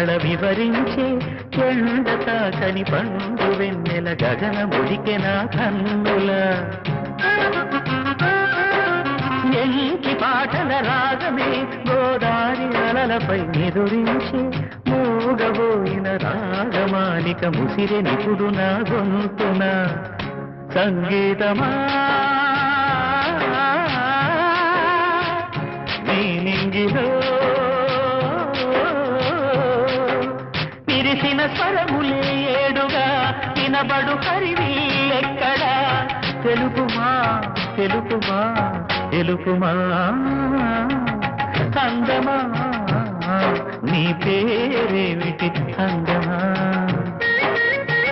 కళ వివరించే ఎండ తాకని పండు వెన్నెల గగన ముడికె నా కన్నుల ఎంకి పాటల రాగమే గోదారి అలలపై నిదురించే మూగబోయిన రాగమాలిక ముసిరె నిపుడు నా గొంతున సంగీతమా నీ నింగిలో విరిసిన స్వరములే ఏడుగా వినబడు కరివిల్లెక్కడా తెలుపుమా తెలుపుమా తెలుపుమా అందమా నీ పేరేమిటి అందమా